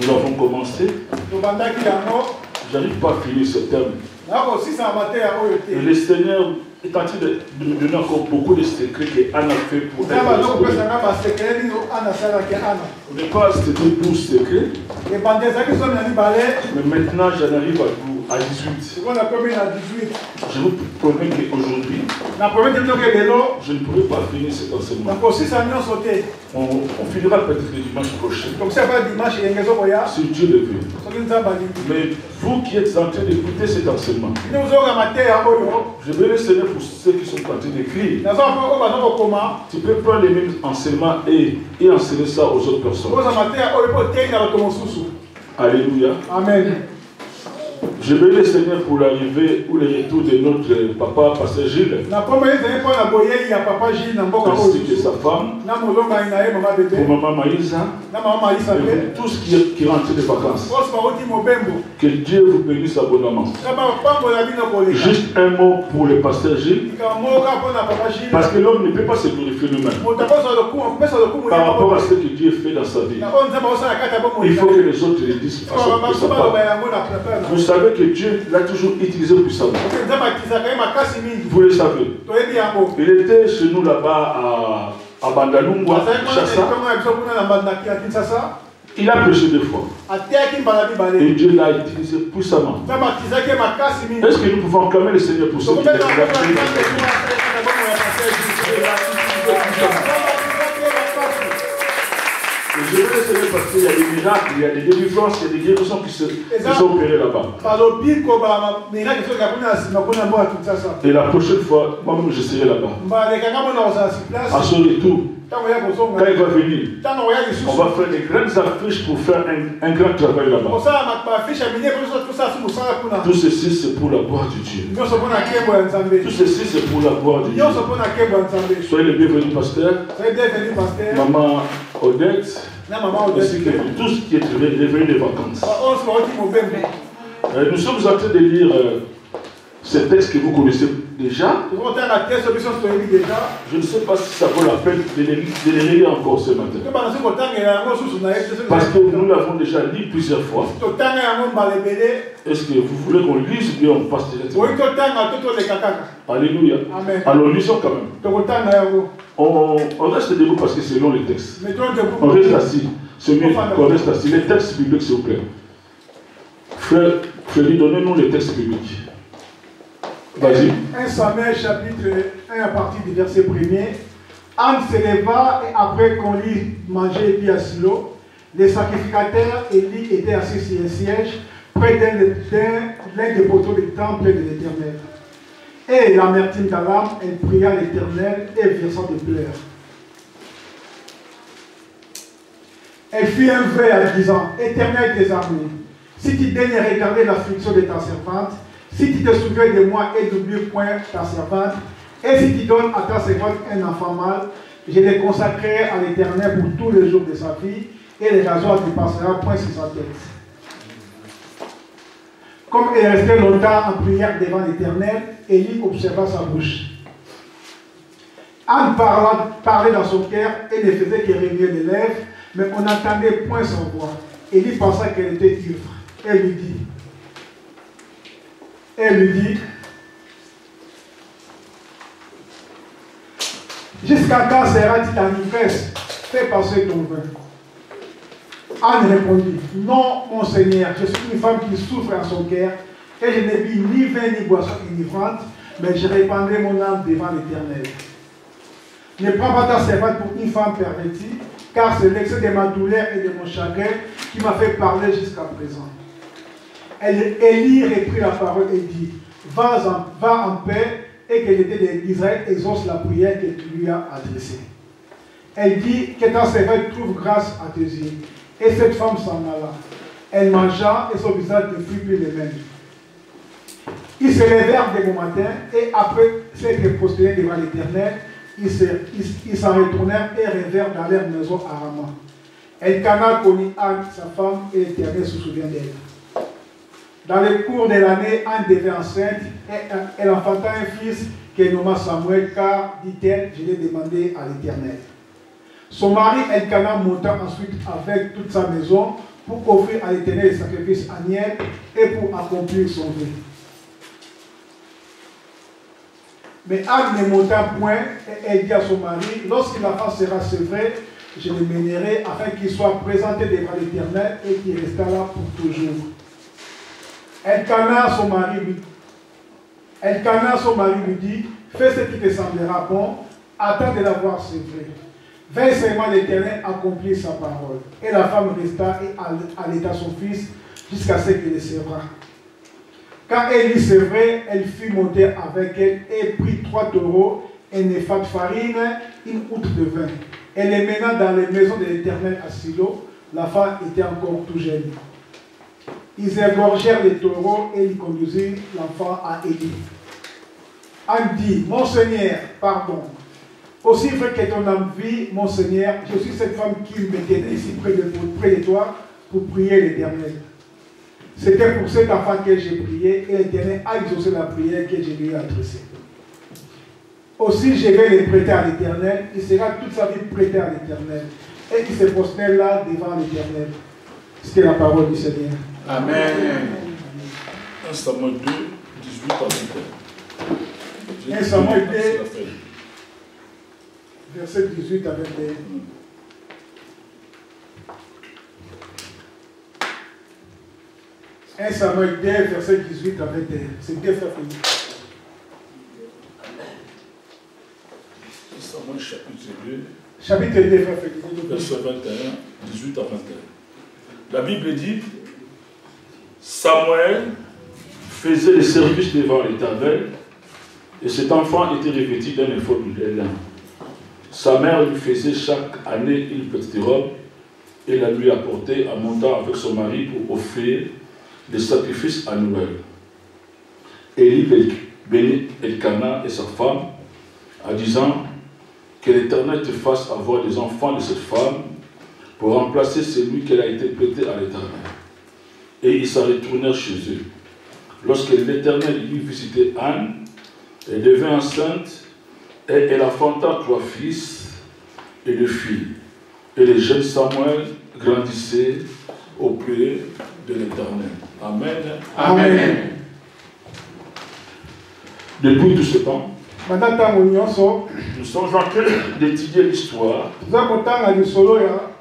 Nous avons commencé. J'arrive pas à finir ce thème. Et le Seigneur est en train de nous donner encore beaucoup de secrets qu'Anne a fait pour elle. Au départ, c'était 12 secrets. Mais maintenant, j'en arrive à 18. Je vous promets qu'aujourd'hui, je ne pourrai pas finir cet enseignement. On finira peut-être le dimanche prochain. Si Dieu le veut. Mais vous qui êtes en train d'écouter cet enseignement, je vais le Seigneur pour ceux qui sont en train d'écrire. Tu peux prendre les mêmes enseignements et enseigner ça aux autres personnes. Alléluia. Amen. Je vais le Seigneur pour l'arrivée ou le retour de notre papa, Pasteur Gilles. Ainsi que sa femme, pour maman Maïsa, et pour tous qui rentrent de vacances. Que Dieu vous bénisse abondamment. Juste un mot pour le Pasteur Gilles. Parce que l'homme ne peut pas se glorifier lui-même. Par rapport à ce que Dieu fait dans sa vie, il faut que les autres le disent. Vous savez que Dieu l'a toujours utilisé puissamment. Vous le savez. Il était chez nous là-bas à Bandalungwa, Chassa. Il a prêché 2 fois. Et Dieu l'a utilisé puissamment. Est-ce que nous pouvons acclamer le Seigneur pour ce qu'il a fait? Je vais essayer parce qu'il y a des miracles, il y a des délivrances, il y a des guérisons qui sont opérées là-bas. Et la prochaine fois, moi-même je serai là-bas. À son retour, quand il va venir, on va faire des grandes affiches pour faire un grand travail là-bas. Tout ceci, c'est pour la gloire de Dieu. Tout ceci, c'est pour la gloire de Dieu. Soyez les bienvenus, pasteur. Maman Odette, ainsi que tous qui est revenus des vacances. Nous sommes en train de lire ce texte que vous connaissez déjà. Je ne sais pas si ça vaut la peine de le lire encore ce matin. Parce que nous l'avons déjà lu plusieurs fois. Est-ce que vous voulez qu'on lise ou bien on passe directement? Alléluia. Amen. Alors lisons quand même. On reste debout parce que c'est long les textes. On reste assis. C'est mieux qu'on reste assis. Les textes bibliques, s'il vous plaît. Frère, donnez-nous les textes bibliques. Vas-y. 1 Samuel chapitre 1 à partir du verset 1er. Anne se leva et après qu'on lui mangeait et puis à Silo, les sacrificateurs Élie étaient assis sur un siège près d'un des poteaux du temple de l'Éternel. Et l'amertume dans l'âme, elle pria l'Éternel et versant des pleurs. Elle fit un vœu en disant: Éternel des armées, si tu daignes regarder l'affliction de ta servante, si tu te souviens de moi et n'oublie point ta servante, et si tu donnes à ta servante un enfant mâle, je le consacrerai à l'Éternel pour tous les jours de sa vie, et le rasoir ne passera point sur sa tête. Comme elle restait longtemps en prière devant l'Éternel, Élie observa sa bouche. Anne parlait dans son cœur et ne faisait que remuer les lèvres, mais on n'entendait point son voix. Élie pensa qu'elle était ivre. Elle lui dit, jusqu'à quand sera-t-il dans l'ivresse? Fais passer ton vin. Anne répondit, non, mon Seigneur, je suis une femme qui souffre en son cœur, et je n'ai bu ni vin ni boisson enivrante, mais je répandrai mon âme devant l'Éternel. Ne prends pas ta servante pour une femme pervertie, car c'est l'excès de ma douleur et de mon chagrin qui m'a fait parler jusqu'à présent. Élie reprit la parole et dit, va en paix, et que l'Éternel d'Israël exauce la prière que tu lui as adressée. Elle dit, que ta servante trouve grâce à tes yeux. Et cette femme s'en alla. Elle mangea et son visage ne fut plus le même. Ils se levèrent dès bon matin et après s'être prosternés devant l'Éternel, ils s'en retournèrent et revinrent dans leur maison à Rama. Elkana connut Anne, sa femme, et l'Éternel se souvient d'elle. Dans le cours de l'année, Anne devint enceinte et elle enfanta un fils qu'elle nomma Samuel, car, dit-elle, je l'ai demandé à l'Éternel. Son mari Elkana monta ensuite avec toute sa maison pour offrir à l'Éternel les sacrifices annuels et pour accomplir son vœu. Mais Anne ne monta point et elle dit à son mari, lorsque l'enfant sera sevré, je le mènerai afin qu'il soit présenté devant l'Éternel et qu'il restera là pour toujours. Elkana, son mari, lui dit, fais ce qui te semblera bon, attends de l'avoir sevré. Veille seulement l'Éternel accomplir sa parole. Et la femme resta et allaita son fils jusqu'à ce qu'il le sévra. Quand elle lui sévrait, elle fit monter avec elle et prit 3 taureaux, un épha de farine, une outre de vin. Elle les mena dans les maisons de l'Éternel à Silo. La femme était encore tout jeune. Ils égorgèrent les taureaux et ils conduisirent l'enfant à Élie. Anne dit, mon Seigneur, pardon. Aussi vrai que ton âme vit, mon Seigneur, je suis cette femme qui me tenait ici près de toi pour prier l'Éternel. C'était pour cet enfant que j'ai prié et l'Éternel a exaucé la prière que je lui ai adressée. Aussi je vais les prêter à l'Éternel, il sera toute sa vie prêté à l'Éternel. Et il se prosterne là devant l'Éternel. C'était la parole du Seigneur. Amen. 1 Samuel 2, 18 à 21. 1 Samuel 2, verset 18 à 21. 1 Samuel 2, verset 18 à 21. C'est deux frères Philippe. 1 Samuel chapitre 2. Chapitre 2, frère Philippe. Verset 21, 18 à 21. La Bible dit, Samuel faisait le service devant l'Éternel et cet enfant était revêtu d'un éphod de lin. Sa mère lui faisait chaque année une petite robe et la lui apportait en montant avec son mari pour offrir des sacrifices annuels. Élie bénit Elkana et sa femme en disant que l'Éternel te fasse avoir des enfants de cette femme pour remplacer celui qu'elle a été prêté à l'Éternel. Et ils s'en retournèrent chez eux. Lorsque l'Éternel eut visité Anne, elle devint enceinte et elle enfanta 3 fils et 2 filles. Et le jeune Samuel grandissait auprès de l'Éternel. Amen. Amen. Depuis tout ce temps, nous sommes en train d'étudier l'histoire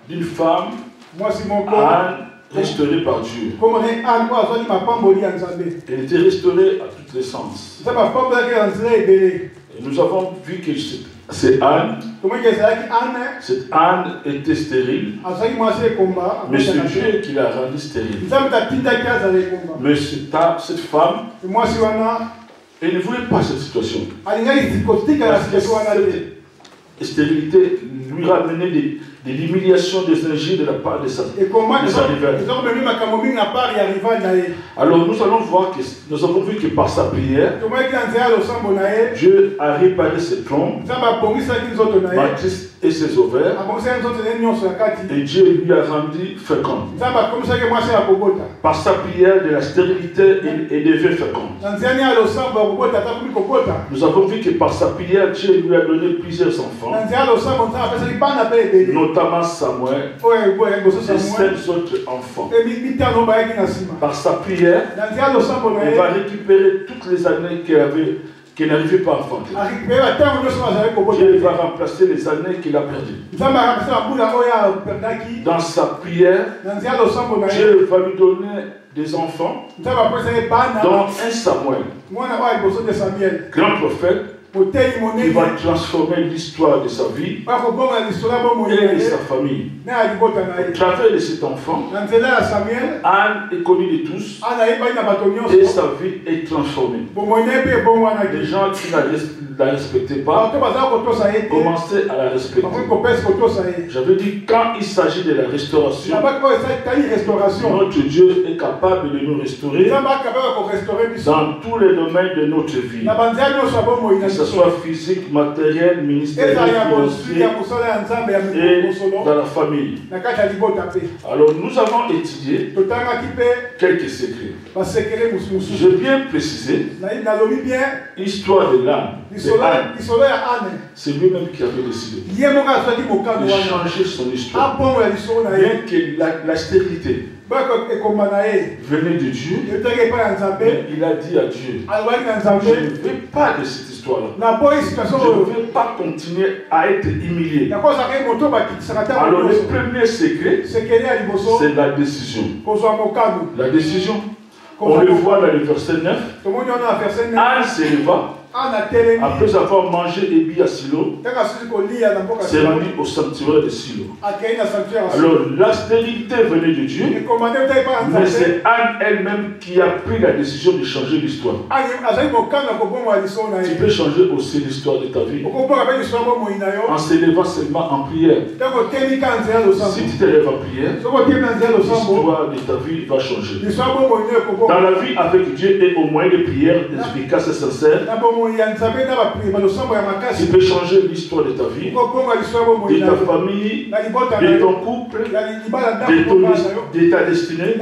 d'une femme, Anne, restaurée par Dieu. Elle était restaurée à tous les sens. Et nous avons vu que c'est Anne. Cette Anne était stérile. Mais c'est Dieu qui l'a rendue stérile. Mais cette femme, elle ne voulait pas cette situation. Cette stérilité lui ramenait de l'humiliation, des injures de la part de sa rivale. Alors nous allons voir que nous avons vu que par sa prière, Dieu a réparé ses trompes, matrice et ses ovaires, et Dieu lui a rendu fécond. Par sa prière de la stérilité, il est devenu fécond. Nous avons vu que par sa prière, Dieu lui a donné plusieurs enfants, notamment Samuel et 5 autres enfants. Par sa prière, il va récupérer toutes les années qu'il n'arrivait pas à enfanter. Dieu va remplacer les années qu'il a perdues. Dans sa prière, Dieu va lui donner des enfants, dont un Samuel, grand prophète, qui va transformer l'histoire de sa vie et de sa famille. Au travers de cet enfant, Anne est connue de tous et sa vie est transformée. Les gens qui ne la respectaient pas commençaient à la respecter. J'avais dit, quand il s'agit de la restauration, notre Dieu est capable de nous restaurer dans tous les domaines de notre vie. Que ce soit physique, matériel, ministériel, financier et dans la famille. Alors nous avons étudié quelques secrets. J'ai bien précisé l'histoire de l'âme. C'est lui-même qui avait décidé de changer son histoire. Bien que la stérilité venait de Dieu, mais il a dit à Dieu, je ne veux pas de cette histoire-là. Je ne veux pas continuer à être humilié. Alors le premier secret, c'est la décision. La décision, on le voit dans le verset 9. Anne se leva. Après avoir mangé et bu à Silo, s'est rendu au sanctuaire de Silo. Alors la stérilité venait de Dieu, mais c'est Anne elle-même qui a pris la décision de changer l'histoire. Tu peux changer aussi l'histoire de ta vie en se levant seulement en prière. Si tu te lèves en prière, l'histoire de ta vie va changer. Dans la vie avec Dieu et au moyen de prières efficaces et sincères, tu peux changer l'histoire de ta vie, de ta famille, de ton couple, de ta destinée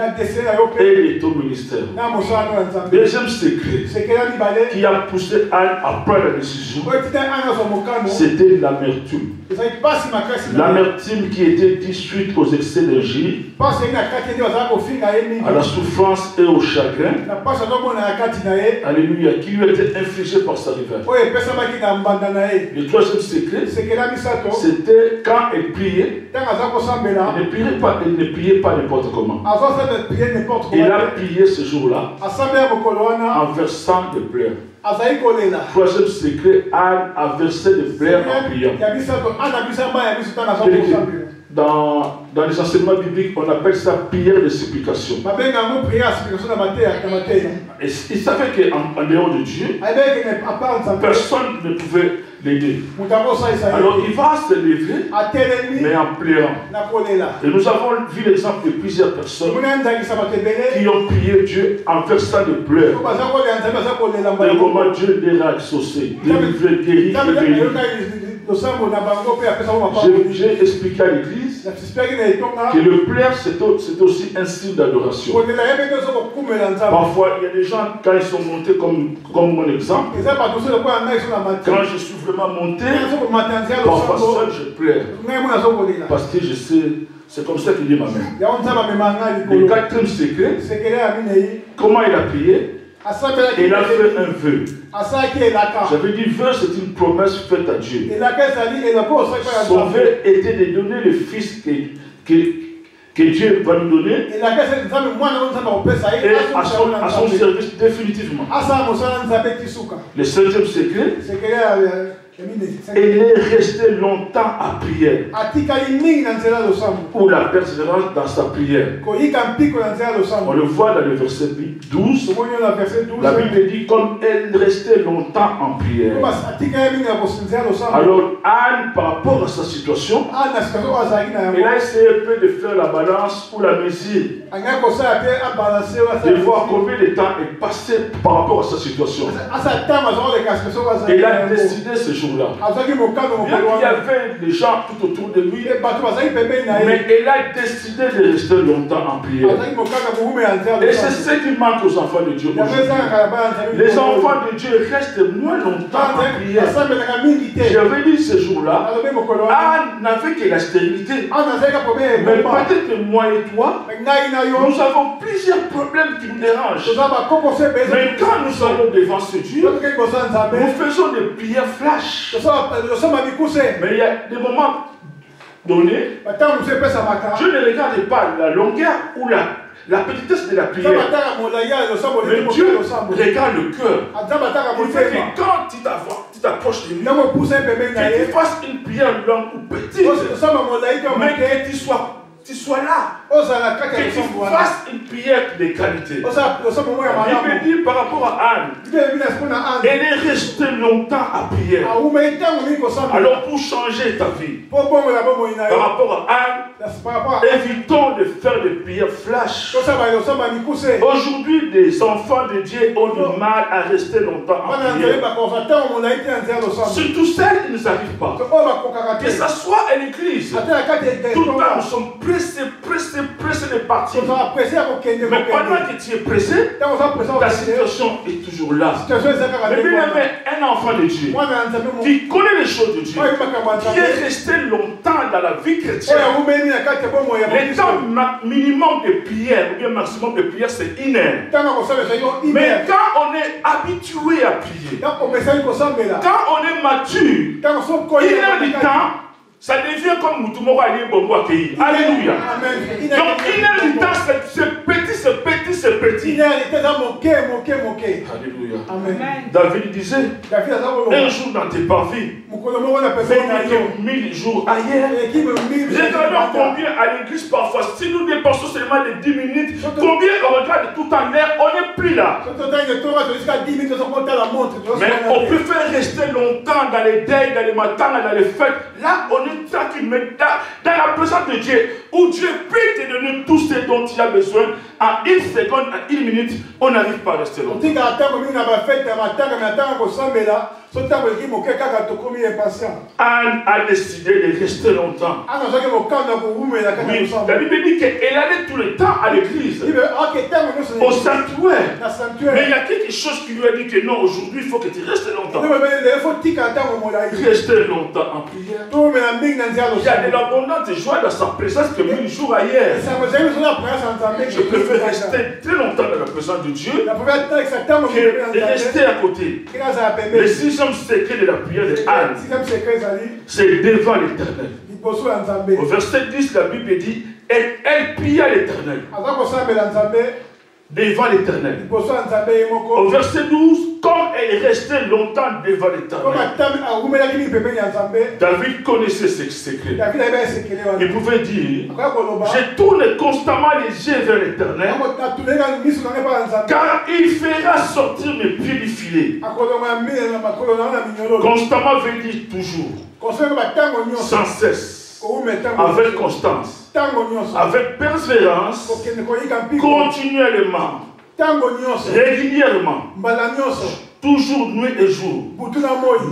et de ton ministère. Deuxième secret qui a poussé Anne à prendre la décision, c'était l'amertume. L'amertume qui était due suite aux excès d'énergie, à la souffrance et au chagrin, alléluia, qui lui a été infligé par sa rivale. Le troisième secret, c'était quand elle priait, elle ne priait pas n'importe comment. Il a prié ce jour-là en versant des pleurs. Troisième secret, Anne a versé des pleurs en priant. Dans les enseignements bibliques, on appelle ça prière de supplication. Et il savait qu'en dehors de Dieu, personne ne pouvait l'aider. Alors il va se lever, mais en pleurant. Et nous avons vu l'exemple de plusieurs personnes qui ont prié Dieu en versant des pleurs. Et comment Dieu les a exaucés, délivrés, guéris et bénis. J'ai expliqué à l'église que le pleur c'est aussi un signe d'adoration. Parfois il y a des gens, quand ils sont montés comme mon exemple, quand je suis vraiment monté, parfois seul je pleure parce que je sais, c'est comme ça qu'il dit ma mère. Le quatrième secret, comment il a prié? Il a fait un vœu. J'avais dit vœu, c'est une promesse faite à Dieu. Son vœu était de donner le fils que Dieu va nous donner et à son service définitivement. Le septième secret, elle est restée longtemps à prière, ou la persévérance dans sa prière. On le voit dans le verset 12. La Bible dit comme elle restait longtemps en prière. Alors Anne, par rapport à sa situation, elle a essayé un peu de faire la balance ou la mesure, de voir combien de temps est passé par rapport à sa situation. Elle a décidé ce jour-là. Bien qu'il y avait des gens tout autour de lui, mais elle a décidé de rester longtemps en prière. Et c'est ce qui manque aux enfants de Dieu aujourd'hui. Les enfants de Dieu restent moins longtemps en prière. J'avais dit ce jour-là, Anne n'avait que la stérilité. Mais peut-être que moi et toi, nous avons plusieurs problèmes qui nous dérangent. Mais quand nous allons devant ce Dieu, nous faisons des prières flash. Mais il y a des moments donnés, je ne regarde pas la longueur ou la petitesse de la prière. Mais Dieu regarde le cœur. Il fait que quand tu t'approches de lui, que tu fasses une prière longue ou petite, mais que tu sois là, que tu fasses une prière de qualité. Il me dit par rapport à Anne, elle est restée longtemps à prier. Alors pour changer ta vie, par rapport à Anne, évitons de faire des prières flash. Aujourd'hui, des enfants de Dieu ont du mal à rester longtemps en prière. Surtout celles qui ne s'arrivent pas. Que ce soit à l'église, tout le temps nous sommes pressés es pressé de partir. Mais pendant que tu es pressé, ta situation est toujours là. Mais bien aimé, un enfant de Dieu qui connaît les choses de Dieu, qui est resté longtemps dans la vie chrétienne, le temps minimum de prière, ou bien maximum de prière, c'est 1 heure. Mais quand on est habitué à prier, quand on est mature, 1 heure du temps, ça devient comme Moutoumoro Ali Bobo accueilli. Alléluia. Donc, 1 heure du temps, c'est petit. Alléluia. David disait, un jour dans tes parvis, mais 1000 jours ailleurs. Regardons combien à l'église parfois, si nous dépassons seulement les 10 minutes, combien on regarde tout en l'air, on n'est plus là. Mais on préfère rester longtemps dans les deuils, dans les matins, dans les fêtes. Là, on est tranquille, mais dans la présence de Dieu, où Dieu peut te donner tout ce dont tu as besoin, en 1 seconde, en 1 minute, on n'arrive pas à rester longtemps. Anne a décidé de rester longtemps. Oui, la Bible dit qu'elle allait tout le temps à l'église, au sanctuaire. Mais il y a quelque chose qui lui a dit que non, aujourd'hui il faut que tu restes longtemps. Rester longtemps en prière. Il y a de l'abondance de joie dans sa présence que 1000 jours ailleurs. Je préfère rester très longtemps dans la présence de Dieu que de rester à côté. Le 6e secret de la prière de Anne, c'est devant l'Éternel. Au verset 10, la Bible dit, elle pria l'Éternel. Devant l'Éternel. Au verset 12, comme elle restait longtemps devant l'Éternel, David connaissait ce secret. Il pouvait dire, je tourne constamment les yeux vers l'Éternel, car il fera sortir mes pieds du filet. Constamment veut dire toujours, sans cesse, avec constance, avec persévérance, continuellement, régulièrement, toujours nuit et jour,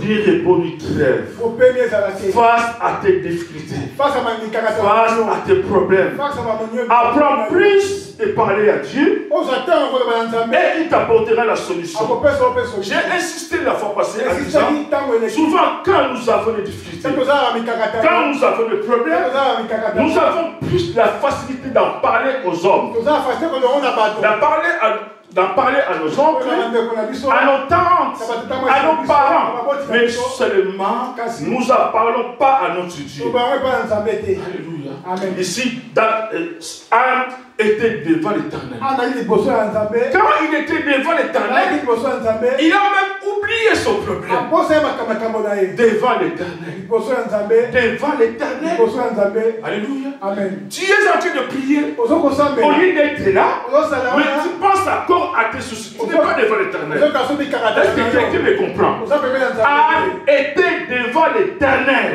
ni repos ni trêve, face à tes difficultés, face à tes problèmes. Apprends plus de parler à Dieu et il t'apportera la solution. J'ai insisté la fois passée en disant, souvent quand nous avons des difficultés, quand nous avons des problèmes, nous avons plus la facilité d'en parler aux hommes, d'en parler à nos oncles, à nos tantes, à nos parents, mais seulement nous n'en parlons pas à notre Dieu. Alléluia. Amen. Ici, Anne était devant l'Éternel. Quand il était devant l'Éternel, il a même oublié son problème. Devant l'Éternel. Devant l'Éternel. Alléluia. Amen. Tu es en train de prier. Au lieu d'être là, mais tu penses encore à tes soucis. Tu n'es pas devant l'Éternel. Est-ce que quelqu'un me comprend? Anne était devant l'Éternel.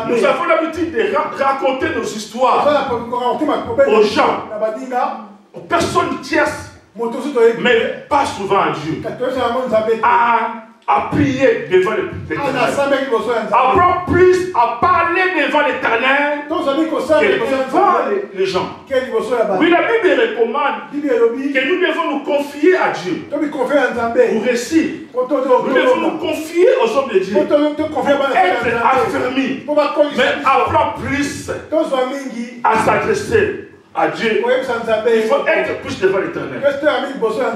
Nous avons l'habitude de raconter nos histoires aux gens, aux personnes tierces, mais pas souvent à Dieu. À prier devant l'Éternel. Apprends plus à parler devant l'Éternel que devant les gens. Oui, la Bible recommande que nous devons nous confier à Dieu pour réussir. Nous devons nous confier aux hommes de Dieu pour être affermis. Mais apprends plus à s'adresser à Dieu. Il faut être plus devant l'Éternel.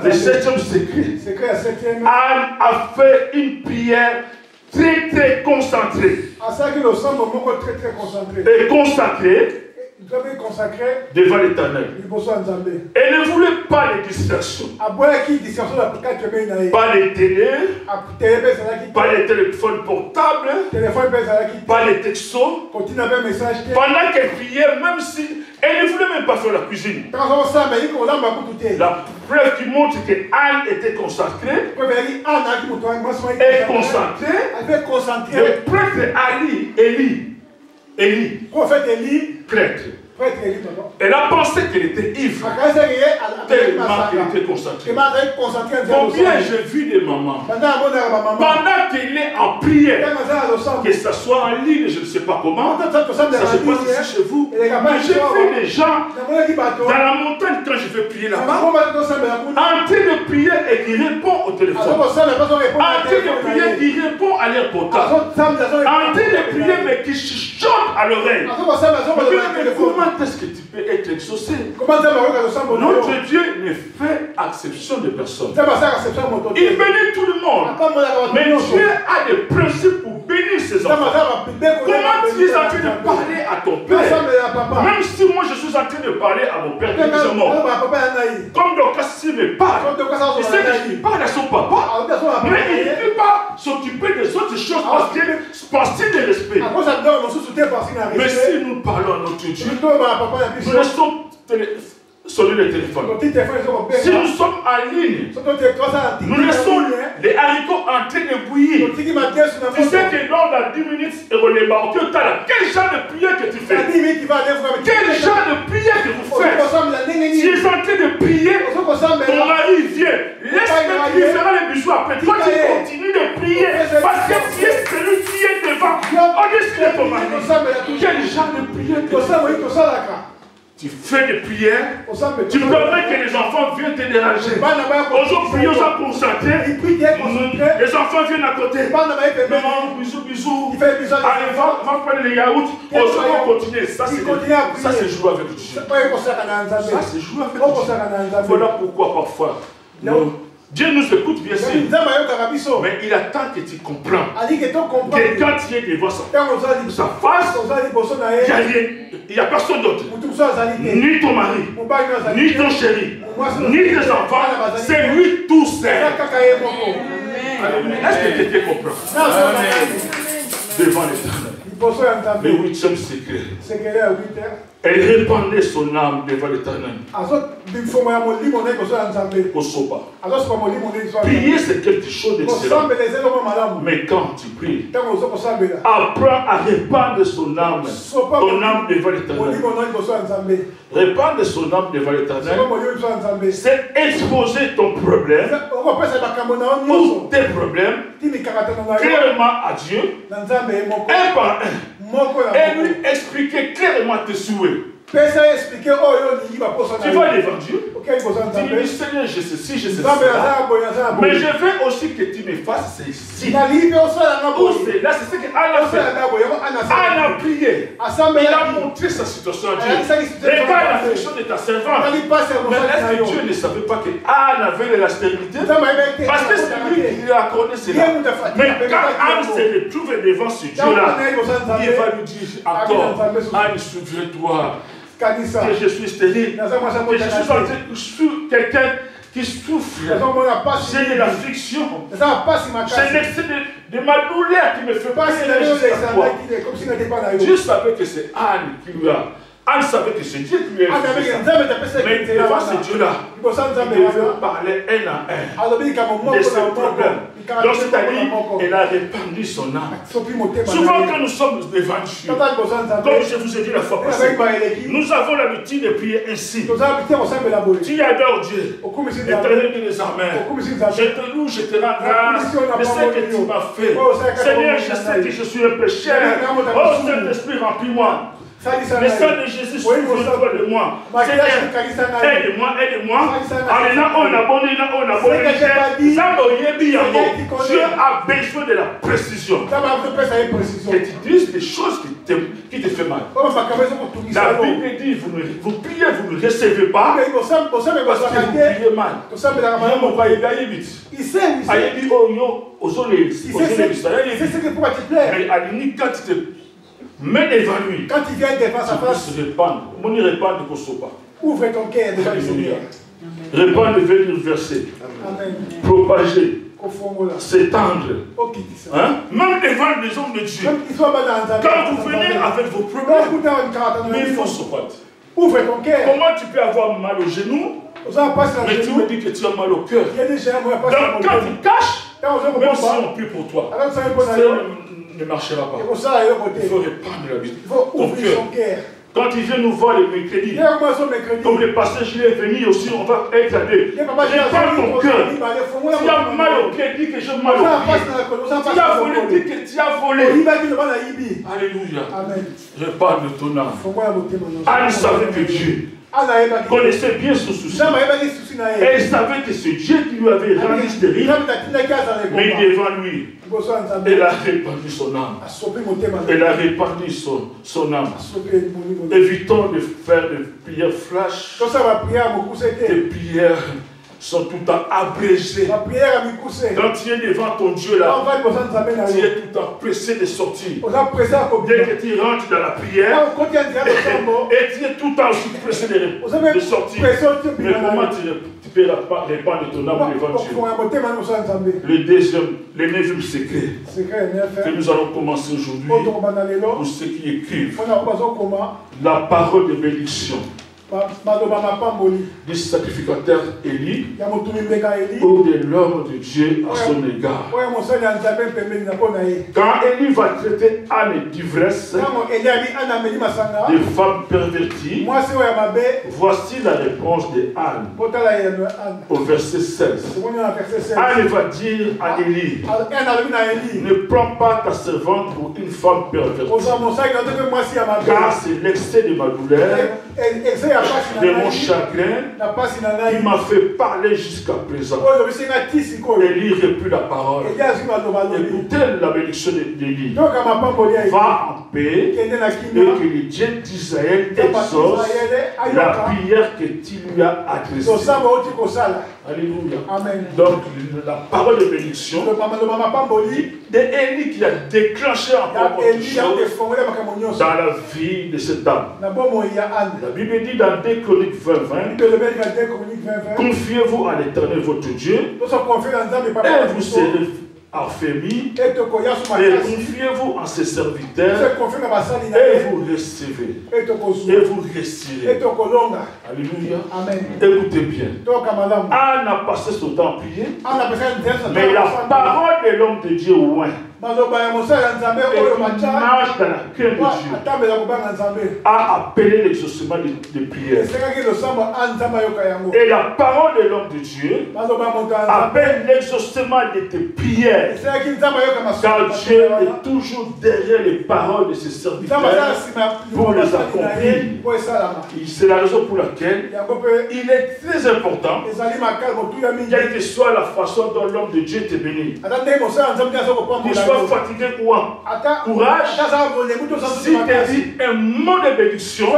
Le 7e secret. Anne a fait une prière très concentrée. Et consacrée devant l'Éternel. Elle ne voulait pas les distractions. Pas les télés, pas les téléphones portables, pas les textos. Pendant qu'elle priait, même si elle ne voulait même pas faire la cuisine. La preuve qui montre que Anne était consacrée et concentrée. Le prêtre Élie, prophète Élie, prêtre. Elle a pensé qu'elle était ivre. Tellement qu'elle était concentrée. Combien j'ai vu des mamans, pendant qu'elle est en prière, que ce soit en ligne, je ne sais pas comment, ça se passe ici chez vous, mais j'ai vu des gens dans la montagne quand je vais prier là-bas, en train de prier et qui répond au téléphone, en train de prier qui répond à leur portable, en train de prier mais qui chuchote à l'oreille. Comment est-ce que tu peux être exaucé? Notre Dieu ne fait exception de personne. Il bénit tout le monde. Mais Dieu a des principes pour bénir ses enfants. Comment tu es en train de parler à ton père? Même si moi je suis en train de parler à mon père qui est mort. Comme Dorcas s'il me parle, il sait que je parle à son papa. Mais il ne peut pas s'occuper des autres choses parce qu'il est respect. Mais si nous parlons à notre Dieu, nous laissons sonner le téléphone. Si nous sommes en ligne, nous laissons les haricots en train de bouillir. Tu sais que dans 10 minutes, quel genre de prière que tu fais? Quel genre de prière que vous faites? Tu es en train de prier, ton mari vient. Laisse-le, tu lui feras les bisous après. Toi, tu continues de prier parce que tu es celui qui est devant. Au-dessus de ton mari. Quel genre de prière que tu fais? Tu fais des prières, tu permets que les enfants viennent te déranger. Aujourd'hui, on s'est concentré. Les enfants viennent à côté. Maman, bisous, bisous. Allez, va prendre les yaourts. On va continuer. Ça, c'est jouer avec Dieu. Ça, c'est jouer avec Dieu. Voilà pourquoi parfois, Dieu nous écoute bien sûr, mais il attend que tu comprends que quand tu es devant sa face, il n'y a personne d'autre. Ni ton mari, ni ton chéri, ni tes enfants, c'est lui tout seul. Est-ce que tu comprends? Devant l'Éternel. Le 8e secret. Elle répandait son âme devant l'Éternel. Prier, c'est quelque chose d'excellent. Mais quand tu pries, apprends à répandre son âme devant l'Éternel. Répandre son âme devant l'Éternel, c'est exposer ton problème, tous tes problèmes, clairement à Dieu, un par un, et lui expliquer clairement tes souhaits. Tu vas devant Dieu. Tu lui dis, Seigneur, je sais ci, je sais cela. Mais je veux aussi que tu me fasses ceci. Là, c'est ce qu'Anna a fait. Anna a prié. Il a montré sa situation à Dieu. Regarde l'affection de ta servante. Mais est-ce que Dieu ne savait pas qu'Anna avait de la stérilité? Parce que c'est lui qui lui a accordé cela. Mais quand Anne se retrouve devant ce Dieu-là, il va lui dire encore, Anne, souviens-toi que je suis stérile, que je suis quelqu'un qui souffre. J'ai de l'affliction. C'est l'excès de ma douleur qui me fait passer jusqu'à toi. Dieu savait que c'est Anne qui lui a. Anne savait que c'est Dieu qui lui a fait. Mais devant ce Dieu-là, il devait parler un à un de ses problèmes. Donc c'est-à-dire, elle a répandu son âme. Souvent quand nous sommes devant Dieu, comme je vous ai dit la fois passée, nous avons l'habitude de prier ainsi. Tu adores Dieu, l'Éternel des armées. Je te loue, je te rends grâce de ce que tu m'as fait. Seigneur, je sais que je suis un pécheur. Oh Saint-Esprit, remplis-moi. Le sang de Jésus souffre autour de moi. Seigneur, aide-moi, aide-moi. On a Dieu a besoin de la précision. Que tu dises des choses qui te font mal. La Bible dit, vous priez, vous ne recevez pas parce que vous priez mal. Il sait. Mais quand tu te mais devant lui, quand il vient devant sa face, ouvre ton cœur devant le Seigneur. Répandre, venir verser, propager, s'étendre. Hein? Même devant les hommes de Dieu. Quand vous venez avec vos problèmes, mais il faut se battre. Ouvre ton cœur. Comment tu peux avoir mal au genou, mais tu me dis que tu as mal au cœur? Donc quand tu caches, même si on prie pour toi, ne marchera pas. Il faut répandre la vie. Ton cœur. Quand il vient nous voir le mercredi, comme le pasteur Gilles est venu aussi, on va être à deux. Répare ton cœur. Tu as mal au cœur, dis que j'ai mal au pied. Tu as volé, dis que tu as volé. Alléluia. Répare de ton âme. Anne savait que Dieu connaissait bien son souci. Et elle savait que c'est Dieu qui lui avait rendu stérile. Mais devant lui, elle a répandu son âme. Elle a répandu son âme. Évitons de faire des prières flash. Des prières sont tout le temps abrégées. Quand tu es devant ton Dieu là, tu es tout le temps pressé de sortir. Dès que tu rentres dans la prière, et tu es tout le temps aussi pressé de sortir. Mais comment tu peux répandre ton âme devant Dieu? Le neuvième secret que nous allons commencer aujourd'hui, pour ceux qui écrivent, la parole de bénédiction du sacrificateur Élie ou de l'homme de Dieu à son égard. Quand Élie va traiter Anne d'ivresse, des femmes perverties, voici la réponse de Anne au verset 16. Anne va dire à Élie, ne prends pas ta servante pour une femme pervertie, car c'est l'excès de ma douleur, de mon chagrin, qui m'a fait parler jusqu'à présent. Élie reprit la parole. Écoutez la bénédiction d'Élie. Va en paix et que le Dieu d'Israël exauce la prière que tu lui as adressée. Alléluia. Donc la parole de bénédiction d'Élie qui a déclenché encore autre chose dans la vie de cette dame. La Bible dit dans 2 Chroniques 20, confiez-vous à l'Éternel votre Dieu et vous serez affermis, et confiez-vous en ses serviteurs et vous recevez et vous resterez. Alléluia. Écoutez bien, Anne a passé son temps à prier, mais la parole de l'homme de Dieu loin et qui marche dans la crainte de Dieu a appelé l'exaucement de prière. Et la parole de l'homme de Dieu appelle l'exaucement de tes prières, car Dieu est toujours derrière les paroles de ses serviteurs pour les accomplir. C'est la raison pour laquelle il est très important, quelle que soit la façon dont l'homme de Dieu te bénit, qu'il soit fatigué ou en courage, si tu dis un mot de bénédiction,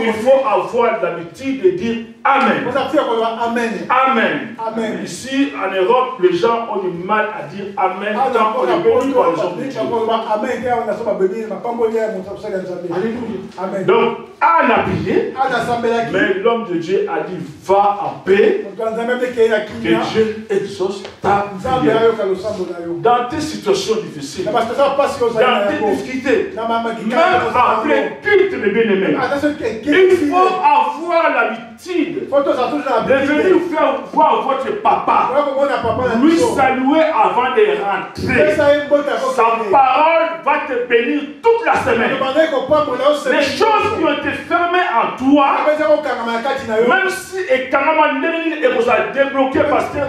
il faut avoir l'habitude de dire Amen. Amen. Ici en Europe, les gens ont du mal à dire Amen quand on est béni par les hommes de Dieu. Alléluia. Donc, Anne a prié, mais l'homme de Dieu a dit va en paix, que Dieu exauce ta prière. Dans tes situations difficiles, dans tes difficultés, même après culte de bien-aimés, il faut avoir l'habitude de venir faire voir votre papa, lui saluer avant de rentrer. Sa parole va te bénir toute la semaine. Les choses qui ont été fermées en toi, même si et quand et vous a débloqué parce que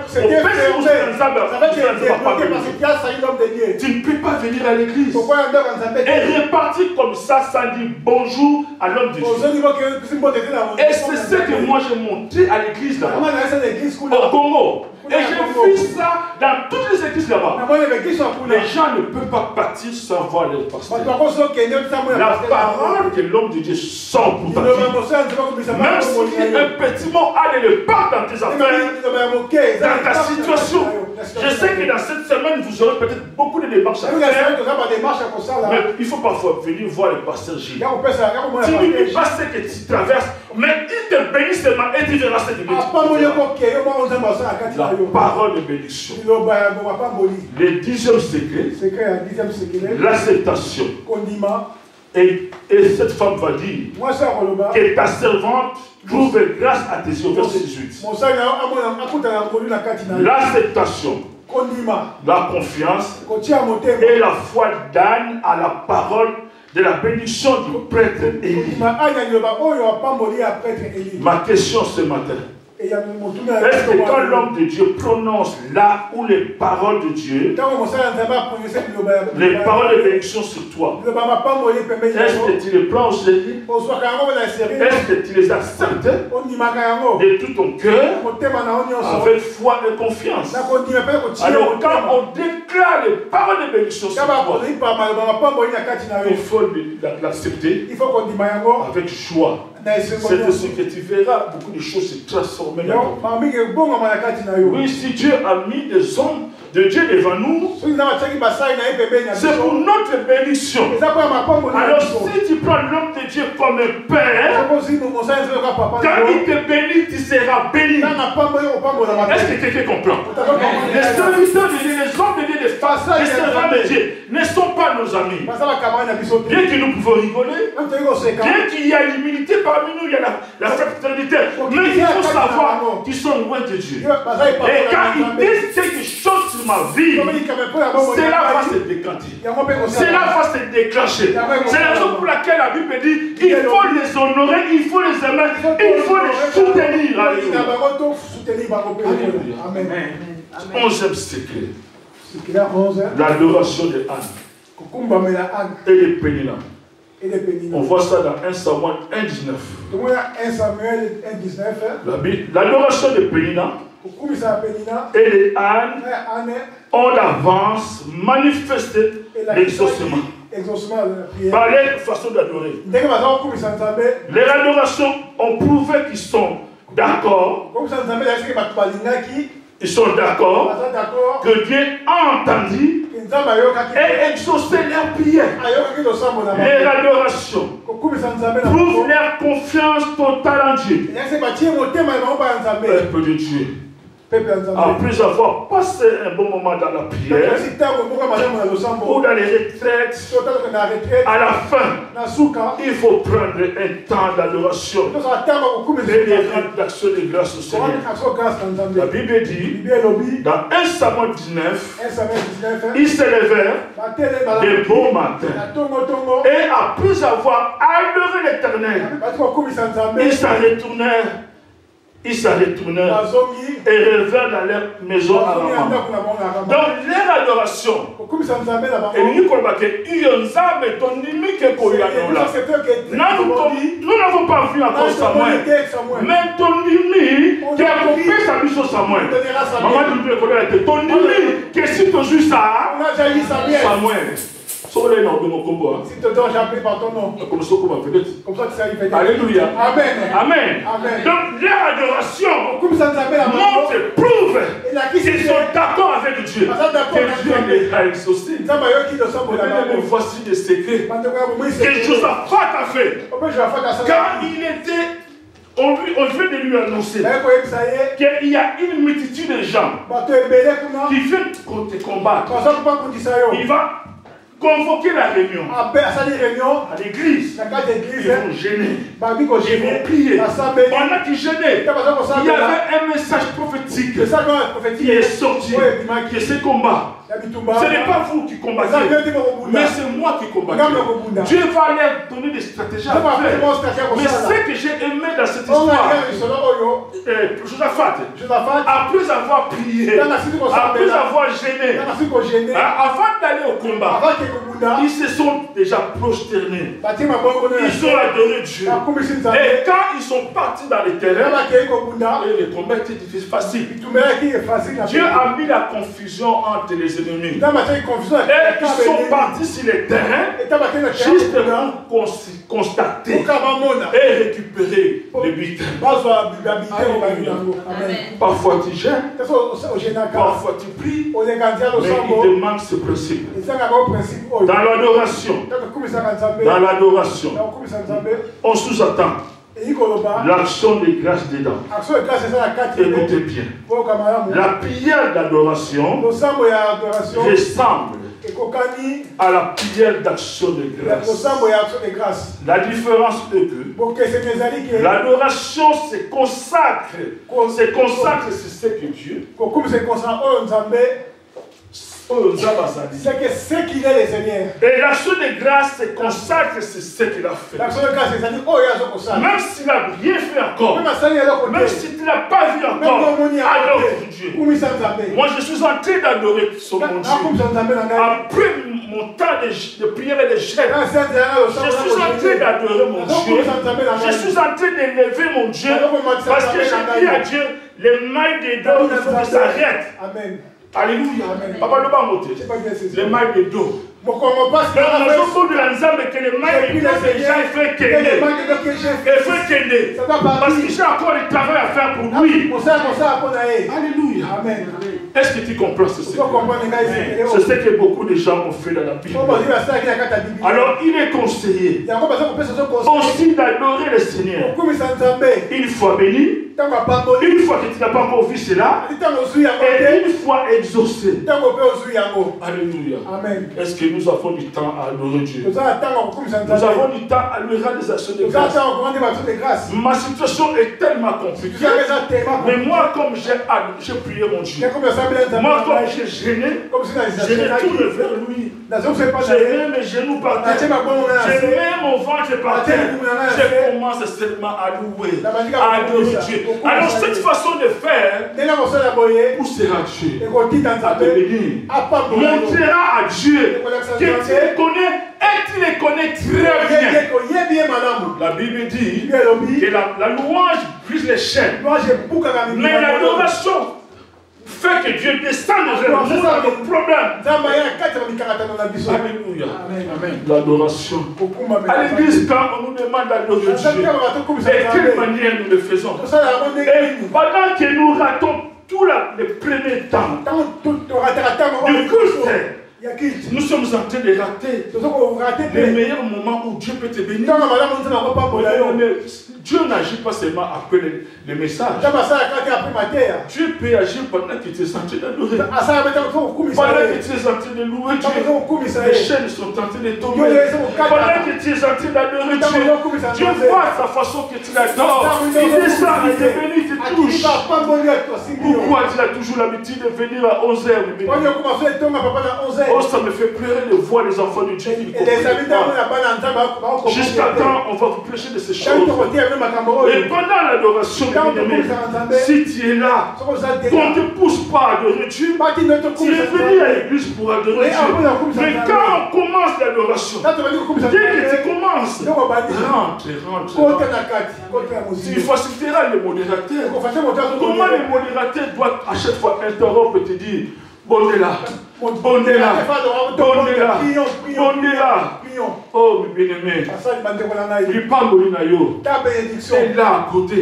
tu ne peux pas venir à l'église et repartir comme ça sans dire bonjour à l'homme de Dieu. Et c'est ce que moi j'ai montré à l'église là-bas, au Congo. Et j'ai vu ça dans toutes les églises là-bas. Les gens ne peuvent pas partir sans voir leur pasteur. La parole que l'homme de Dieu sort pour ta vie, même si un petit mot allez le part dans tes affaires, dans ta situation. Je sais que dans cette semaine, vous aurez peut-être beaucoup de démarches à faire. Mais il faut parfois venir voir le pasteur Gilles. Tu ne dis pas ce que tu traverses, mais il te bénit seulement et tu verras ce que tu bénis. La parole de bénédiction. Le 10e secret, l'acceptation. Et cette femme va dire que ta servante trouve grâce à tes yeux. Verset 18. L'acceptation, la confiance et la foi d'Anne à la parole de la bénédiction du prêtre Élie. Ma question ce matin. Est-ce que quand l'homme de Dieu prononce là où les paroles de Dieu, les paroles de bénédiction sur toi, est-ce que tu les prends au sérieux? Est-ce que tu les acceptes de tout ton cœur, avec foi et confiance? Alors quand on déclare les paroles de bénédiction sur toi, il faut l'accepter avec joie. C'est ce que tu verras, beaucoup de choses se transformer dans ton vie. Oui, si Dieu a mis des hommes de Dieu devant nous, c'est pour notre bénédiction. Alors si tu prends l'homme de Dieu comme un père, quand il te bénit, tu seras béni. Est-ce que quelqu'un comprend? Les serviteurs de Dieu, les hommes de Dieu, les servants de Dieu ne sont pas nos amis. Bien que nous pouvons rigoler, bien qu'il y a l'humilité parmi nous, il y a la fraternité, mais il faut savoir qu'ils sont loin de Dieu. Et quand ils disent quelque chose sur ma vie, cela va se décanter, cela va se déclencher. C'est la raison pour laquelle la Bible dit il faut les honorer, il faut les aimer, il faut les soutenir. Amen. 11e secret, l'adoration de Anne et de Pénina. On voit ça dans 1 Samuel 1,19. L'adoration de Pénina et de Anne ont d'avance manifesté l'exaucement. Par les façons d'adorer. Les adorations ont prouvé qu'ils sont d'accord. Ils sont d'accord que Dieu a entendu et exaucé leurs prières. Les adorations prouvent leur confiance totale en Dieu. Peuple de Dieu, après avoir passé un bon moment dans la prière ou dans les retraites, à la fin, il faut prendre un temps d'adoration et des rites d'action de grâce au Seigneur. La Bible dit, dans 1 Samuel 19, ils se levèrent de bon matin et après avoir adoré l'Éternel, ils s'en retournèrent et revinrent dans leur maison à Rama. Donc, leur adoration, nous n'avons pas vu encore Samuel, mais ton Nimi qui a coupé sa mission Samuel. Maman dit que ton Nimi qui est si toujours ça, Samuel. Si tu te donnes appelé par ton nom, comme ça tu sais. Alléluia. Amen. Amen. Donc leur adoration montre et prouve qu'ils sont d'accord avec Dieu. Que Dieu les a exaucés. Voici des secrets que Josaphat a fait. Quand il était, on vient de lui annoncer qu'il y a une multitude de gens qui viennent te combattre. Il va convoquer la réunion à l'église. Ils vont gêner. Ils vont prier. Pendant qu'ils gênaient, il y avait un message prophétique qui est sorti. Que ce combat, ce n'est pas vous qui combattez, mais c'est moi qui combattez. Dieu va leur donner des stratégies à faire. Mais ce que j'ai aimé dans cette histoire, Josaphat, après avoir prié, après avoir gêné, avant d'aller au combat, ils se sont déjà prosternés. Ils ont adoré Dieu. Et quand ils sont partis dans les terrains, le combat était difficile, facile. Dieu a mis la confusion entre les ennemis. Et ils sont partis sur les terrains juste pour constater et récupérer les butin. Parfois tu gênes, parfois tu pries, mais il te manque ce principe. Dans l'adoration, on sous-attend l'action de grâce dedans. Écoutez bien. La prière d'adoration ressemble à la prière d'action de grâce. La différence est que l'adoration se consacre sur ce que Dieu c'est que ce qu'il est le Seigneur. Et l'action de grâce se consacre, c'est ce qu'il a fait. L'action de grâce, c'est-à-dire, oh, il y a même s'il n'a rien fait encore, même si tu n'as pas vu encore, adore Dieu. Moi, je suis en train d'adorer son Dieu. Après mon temps de prière et de jeûne, je suis en train d'adorer mon Dieu. Je suis en train d'élever mon Dieu parce que j'ai dit à Dieu, les mailles des dos, il faut que ça arrête. Amen. Alléluia. Papa, le bas monté. Les mailles des dos. Dans le jour de la nzambe, que les mailles des dos déjà fait Kende. Parce que j'ai encore le travail à faire pour lui. Alléluia. Amen. Est-ce que tu comprends ce secret? C'est ce que beaucoup de gens ont fait dans la Bible. Alors il est conseillé aussi d'adorer le Seigneur. Une fois béni, une fois que tu n'as pas encore vu cela, et une fois exaucé. Alléluia. Est-ce que nous avons du temps à adorer Dieu? Nous avons du temps à lui rendre des actions de grâce. Ma situation est tellement compliquée. Mais moi, comme j'ai prié mon Dieu, moi, comme j'ai gêné, je retourne vers lui. Je mets mes genoux par terre. Je mets mon ventre par terre. Je commence seulement à louer, à adorer Dieu. Alors, cette façon de faire poussera Dieu à te bénir, montrera à Dieu que tu le connais et tu le connais très bien. La Bible dit que la louange brise les chaînes, mais l'adoration fait que Dieu descende vers nous avec le problème. Alléluia. L'adoration. À l'église, quand on nous demande d'adorer Dieu, de quelle manière nous le faisons? Et pendant que nous ratons tout le premier temps du culte, nous sommes en train de rater les meilleurs moments où Dieu peut te bénir. Dieu n'agit pas seulement après les messages. Dieu peut agir pendant que tu es en train d'adorer. Pendant que tu es en train de louer Dieu, les chaînes sont en train de tomber. Pendant que tu es en train d'adorer Dieu, Dieu voit sa façon que tu l'adores. Il descend, il te bénit, il te touche. Pourquoi tu as toujours l'habitude de venir à 11h? Oh, ça me fait pleurer de voir les enfants de Dieu qui ne comprennent pas. Jusqu'à quand on va vous prêcher de ces choses? Et pendant l'adoration, si tu es là, qu'on ne te pousse pas à adorer Dieu, tu es venu à l'église pour adorer Dieu. Mais quand on commence l'adoration, dès que tu commences, rentre. Tu faciliteras le modérateur. Comment le modérateur doit à chaque fois interrompre et te dire, bon, on est là. Oh, mes bien-aimés, il parle de l'inayo. Et là, à côté.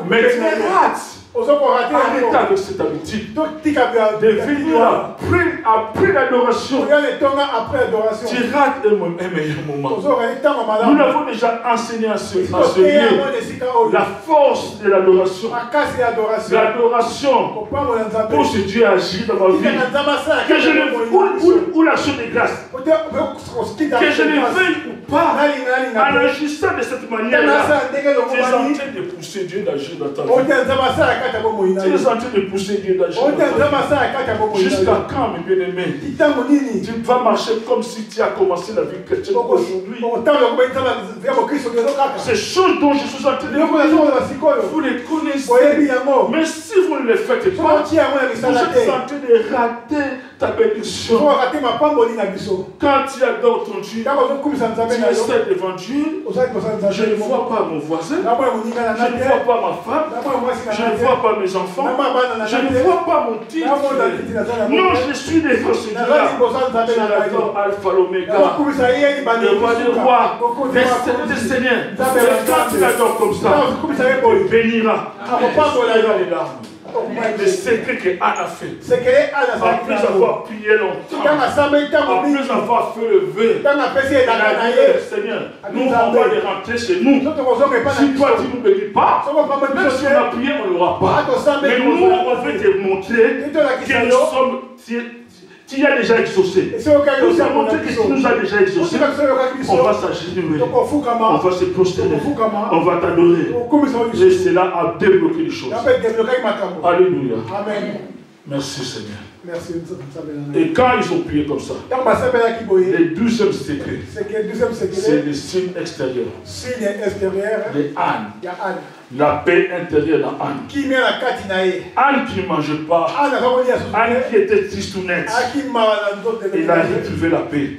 Mais tu me rates. Arrête avec cette habitude de venir après l'adoration. Tu rates un meilleur moment. Nous l'avons déjà enseigné à ce lieu. La force de l'adoration. L'adoration pour ce Dieu agit dans ma vie. Que je le ou l'action de grâce. Que je le veuille ou pas, en agissant de cette manière-là, tu es en train de pousser Dieu d'agir dans ta vie. Tu es en train de pousser Dieu d'agir dans ta vie. Jusqu'à quand, mes bien-aimés, tu vas marcher comme si tu as commencé la vie chrétienne aujourd'hui. Ces choses dont je suis en train de vous les connaissez. Mais si vous ne les faites pas, vous êtes en train de rater ta bénédiction. Quand tu adores ton Dieu, tu essaies devant Dieu. Je ne vois pas mon voisin, je ne vois pas ma femme, je ne vois pas mes enfants, je ne vois pas mon titre. Non, je suis devant ce Dieu-là. Je l'adore, Alpha, l'Oméga, le roi des rois, le Seigneur des seigneurs. Et quand tu l'adores comme ça, il bénira, il bénira les larmes. Le secret que Anne a fait, après avoir prié longtemps, après avoir fait le vœu, il a dit, Seigneur, nous on va les rentrer chez nous. Si toi tu ne nous bénis pas, même si on a prié, on ne l'aura pas. Mais nous, on veut te montrer que nous sommes... Tu as déjà exaucé. Nous avons montré que tu nous as déjà exaucé. On va s'agenouiller. On va se prosterner. On va t'adorer. Et cela a débloqué les choses. Alléluia. Merci Seigneur. Merci. Et quand ils ont prié comme ça, le 12e secret, c'est le signe extérieur. Les ânes. La paix intérieure dans Anne. Anne qui ne mangeait pas. Anne qui était tristounette. Il a retrouvé la paix.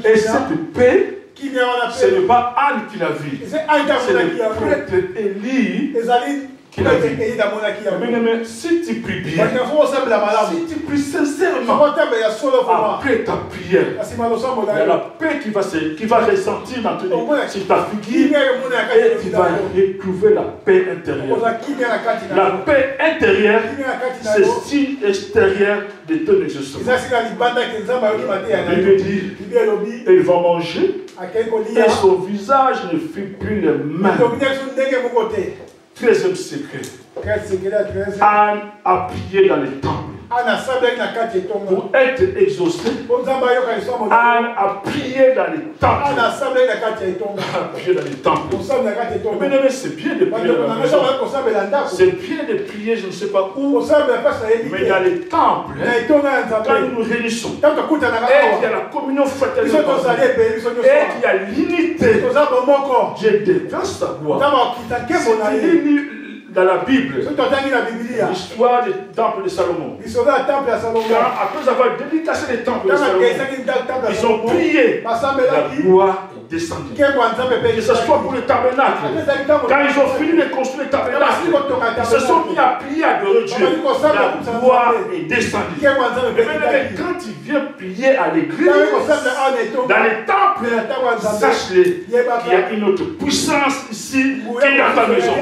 Et cette paix, ce n'est pas Anne qui l'a vue. C'est le prêtre Élie qui l'a vu. Mais si tu pries bien, si tu pries sincèrement, après ta prière, il y a la paix qui va ressentir maintenant sur ta figure et tu vas retrouver la paix intérieure. La paix intérieure, c'est le signe extérieur de ton existence. La Bible dit, il va manger et son visage ne fut plus le même. 13e secret. Anne a prié dans les temples. Pour être exaucé, Anne a prié dans les temples. A prié dans les temples. Mais c'est bien de prier dans la maison. C'est bien de prier, je ne sais pas où. Mais dans les temples, quand nous nous réunissons, et il y a la communion fraternelle, et il y a l'unité, je devais savoir. Dans la Bible, l'histoire du temple de Salomon. Après avoir dédicacé le temple de Salomon, ils ont prié, la gloire est descendue. Que ce soit pour le tabernacle. Quand ils ont fini de construire le tabernacle, ils se sont mis à prier, à adorer Dieu. La gloire est descendue. Mais quand tu viens prier à l'église, dans les temples, sache-le qu'il y a une autre puissance ici qui est dans ta maison.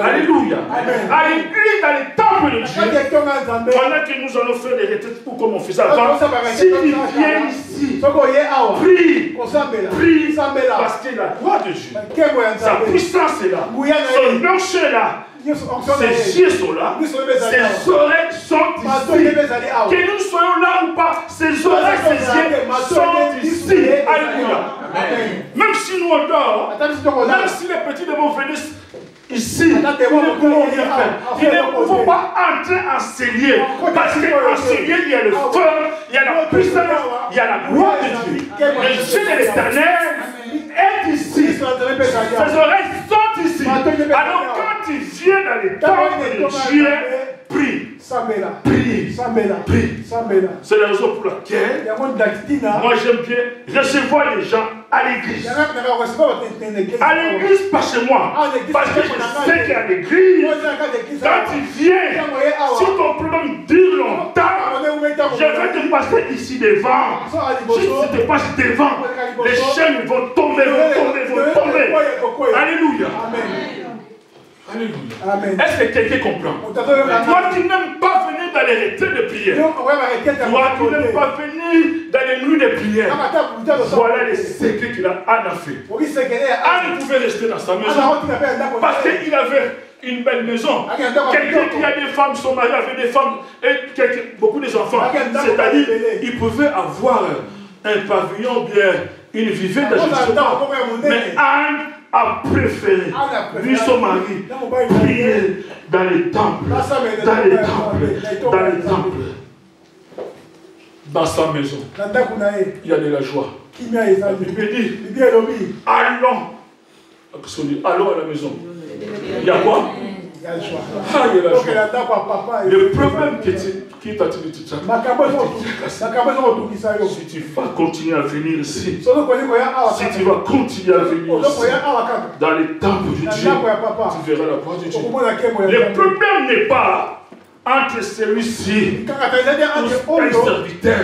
Alléluia. À l'église, dans les temples de Dieu, pendant que nous allons faire des retraites ou comme on faisait avant, si tu viens ici, prie, parce que la gloire de Dieu, sa puissance est là, son marché est là, ses yeux sont là, ses oreilles sont ici. Que nous soyons là ou pas, ses oreilles, ses yeux sont ici. Alléluia. Même si nous on dort, même si les petits démons venissent ici, nous ne pouvons rien faire. Nous ne pouvons pas entrer en ces lieux. Parce qu'en ces lieux, il y a le feu, il y a la puissance, il y a la gloire de Dieu. Le Dieu de l'éternel est ici. Ses oreilles sont ici. Alors quand tu viens dans les temples de Dieu, prie. Prie. C'est la raison pour laquelle moi j'aime bien recevoir les gens à l'église. À l'église, pas chez moi. Parce que je sais qu'à l'église, quand tu viens, si ton problème dure longtemps, je vais te passer ici devant. Si tu te passes devant, les chaînes vont tomber. Alléluia. Alléluia. Est-ce que quelqu'un comprend? Toi qui n'aimes pas venir dans les retraites de prière, toi qui n'aimes pas venir dans les nuits de prière, voilà les secrets qu'il a fait. Anne pouvait rester dans sa maison parce qu'il avait une belle maison. Quelqu'un qui a des femmes, son mari avait des femmes et beaucoup d'enfants. C'est-à-dire, il pouvait avoir un pavillon bien, une vivette d'ajustement. Mais Anne a préféré, lui son mari, prier dans les temples, dans sa maison. Il y a de la joie. La Bible dit, allons à la maison. Il y a quoi? Il y a la joie. Le problème qui est attiré de tout ça, si tu vas continuer à venir ici, si tu vas continuer à venir ici, dans les temples de Dieu, tu verras la gloire de Dieu. Le problème n'est pas entre celui-ci et un serviteur.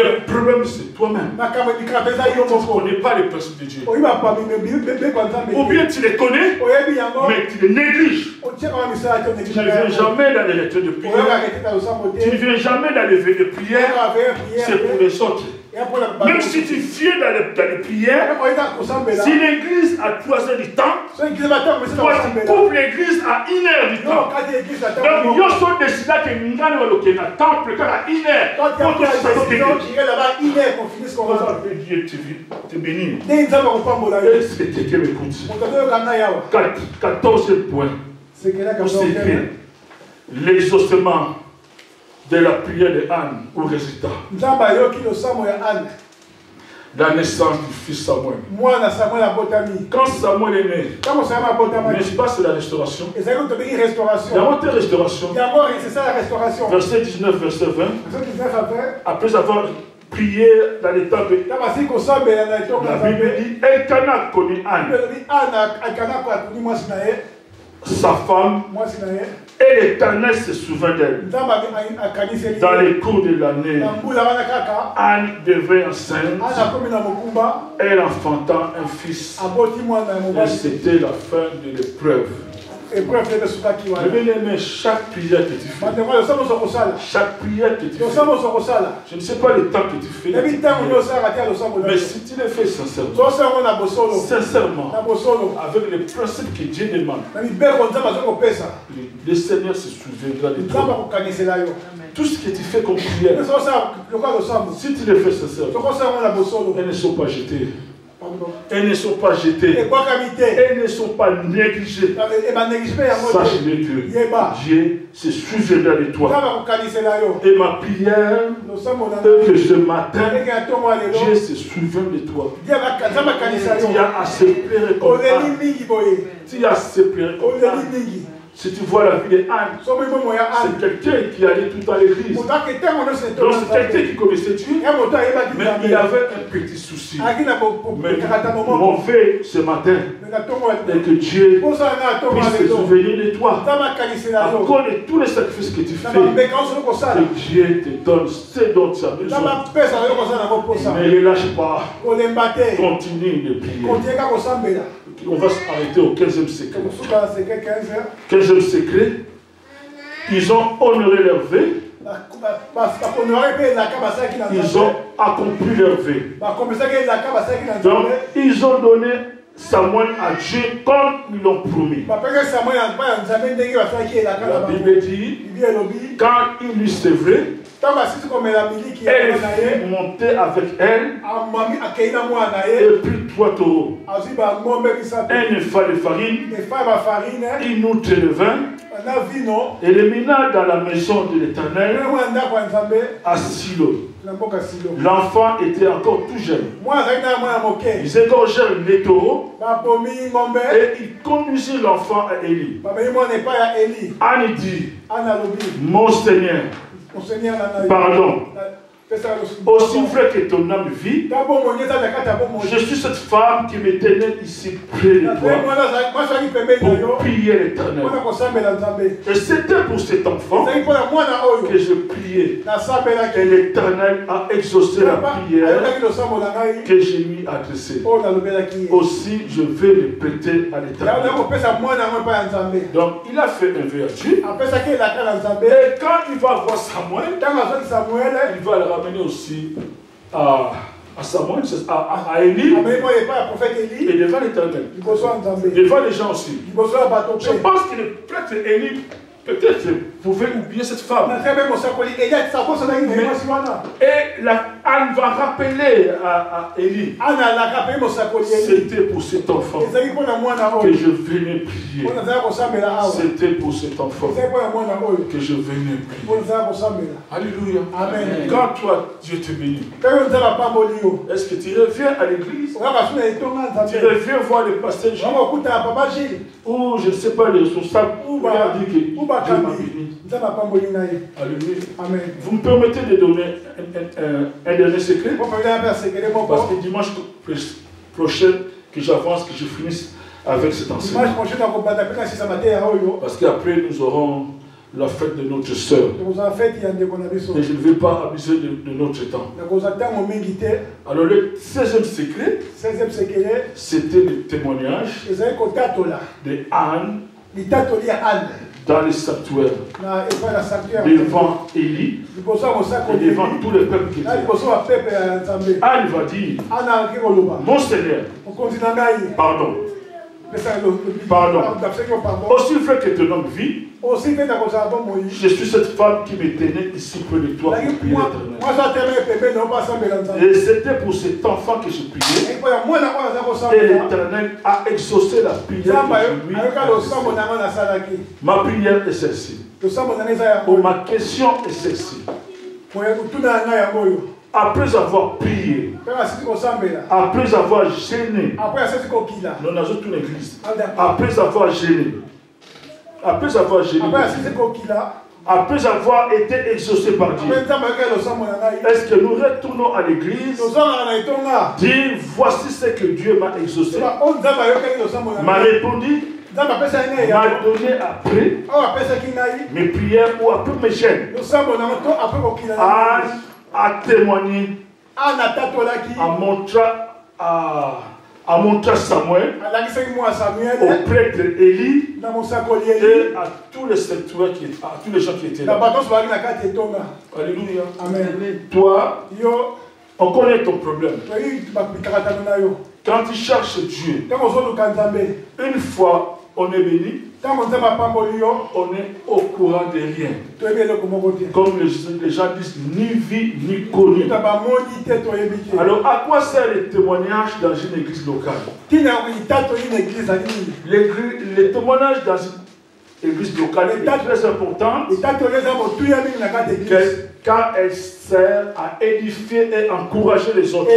Le problème, c'est toi-même. Tu ne connais pas les personnes de Dieu. Ou bien tu les connais, mais tu les négliges. Tu ne viens jamais dans les retraites de prière. Tu ne viens jamais dans les veillées de prière. C'est pour les autres. Même si tu viens dans les prières, si l'église a 3 heures du temps, toi tu coupes l'église à 1 heure du temps. Donc, il sont décidé que nous allons aller au temple à 1 heure. Quand tu Dieu te bénit. Est-ce que quelqu'un m'écoute? 14 points. L'exaucement de la prière de Anne au résultat. La naissance du fils Samuel. Quand Samuel est né, n'est-ce pas c'est la restauration? Il y a une restauration. Verset 19, verset 20. Après avoir prié dans les temples, la Bible dit Elkana connaît Anne, sa femme, et l'Éternel se souvint d'elle. Dans les cours de l'année, Anne devint enceinte. Elle enfanta un fils. Et c'était la fin de l'épreuve. Mais chaque prière que tu fais, chaque prière que tu fais, je ne sais pas le temps que tu fais, mais si tu le fais sincèrement, avec les principes que Dieu demande, le Seigneur se souviendra de toi. Tout ce que tu fais comme prière, si tu le fais sincèrement, elles ne sont pas jetées. Elles ne sont pas jetées. Elles ne sont pas négligées. Sache-le que Dieu se souviendra de toi. Et ma prière, que ce matin, Dieu se souvient de toi. Tu as assez pleuré comme Anne. Tu as assez pleuré comme Anne. Si tu vois la vie de Anne, c'est quelqu'un qui allait tout à l'église. Donc c'est quelqu'un qui connaissait Dieu, mais il avait un petit souci. Mais mon fait ce matin est que Dieu puisse se souvenir de toi. À cause de tous les sacrifices que tu fais, que Dieu te donne ce dont tu as besoin. Ne les lâche pas. Continue de prier. On va s'arrêter au 15e secret. 15e secret, ils ont honoré leur vœu. Ils ont accompli leur vœu. Donc, ils ont donné Samuel à Dieu comme ils l'ont promis. La Bible dit, quand il lui sévrait, elle fut montée avec elle et prit 3 taureaux, un épha de farine, une outre de vin, et les mina dans la maison de l'Éternel à Silo. L'enfant était encore tout jeune. Ils égorgèrent les taureaux et ils conduisirent l'enfant à Élie. Anne dit, mon Seigneur, pardon. Aussi vrai que ton âme vit, je suis cette femme qui me tenait ici près de toi pour prier l'Éternel. Et c'était pour cet enfant que je priais. Et l'Éternel a exaucé la prière que je lui adressée. Aussi, je vais le prêter à l'Éternel. Donc, il a fait un vœu à Dieu. Et quand il va voir Samuel, il va le ramener aussi à Samuel, à Élie, et devant l'Éternel, devant les gens aussi. Je pense que le prêtre Élie peut-être pouvait oublier cette femme. Et Anne va rappeler à Élie, c'était pour cet enfant que je venais prier. C'était pour cet enfant que je venais prier. Alléluia. Amen. Quand toi, Dieu te bénit, est-ce que tu reviens à l'église? Tu reviens voir le pasteur Gilles, ou je ne sais pas, les responsables, ou dire que Dieu m'a béni. Alléluia. Amen. Vous me permettez de donner un dernier secret? Parce que dimanche prochain, que j'avance, que je finisse avec cet enseignement. Parce qu'après, nous aurons la fête de notre sœur. Et je ne vais pas abuser de notre temps. Alors, le 16e secret, c'était le témoignage de Anne dans le sanctuaire, devant Élie et devant tout le peuple qui était là. Anne va dire, mon Seigneur, pardon, Pardon. Aussi vrai que ton homme vit, je suis cette femme qui me tenait ici près de toi pour prier l'Éternel. Et c'était pour cet enfant que je priais. Et l'Éternel a exaucé la prière que je lui ai. Ma prière est celle-ci. Ma question est celle-ci. Après avoir prié, après avoir gêné, nous avons toute l'église. Après avoir gêné, après avoir été exaucé par Dieu, est-ce que nous retournons à l'église, dire voici ce que Dieu m'a exaucé, m'a répondu, m'a donné après mes prières ou après mes gênes, à témoigner, à montrer Samuel, au prêtre Élie et à tous les secteurs à tous les gens qui étaient là. Alléluia. Amen. Toi, on connaît ton problème. Quand tu cherches Dieu, une fois on est béni, on est au courant de rien. Comme les gens disent, ni vie ni connu. Alors, à quoi sert le témoignage dans une église locale? Le témoignage dans une église locale est très important car elle sert à édifier et encourager les autres.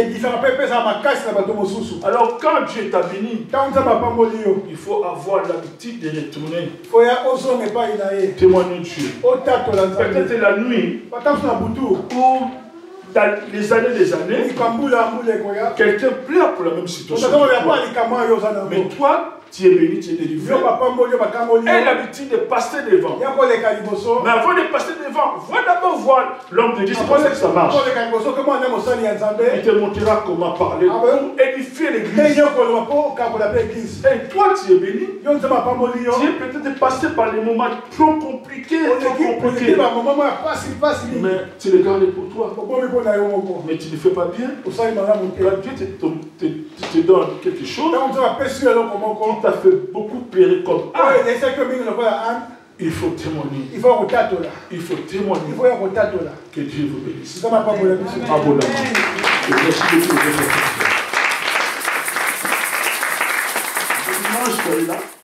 Alors quand Dieu t'a béni, il faut avoir l'habitude de retourner témoigner Dieu. Peut-être la nuit ou dans les années, quelqu'un pleure pour la même situation. Mais toi, tu es béni, tu es délivré. Et l'habitude de passer devant. Mais avant de passer devant, va d'abord voir l'homme de Dieu. C'est comme ça que ça marche. Il te montrera comment parler pour édifier l'église. Et toi, tu es béni. Tu es peut-être passé par des moments trop compliqués. Mais tu le gardes pour toi. Mais tu ne fais pas bien. Quand Dieu te donne quelque chose, qui t'a fait beaucoup périr comme âme, il faut témoigner. Il faut témoigner. Que Dieu vous bénisse. Abondamment. Et merci beaucoup de votre attention.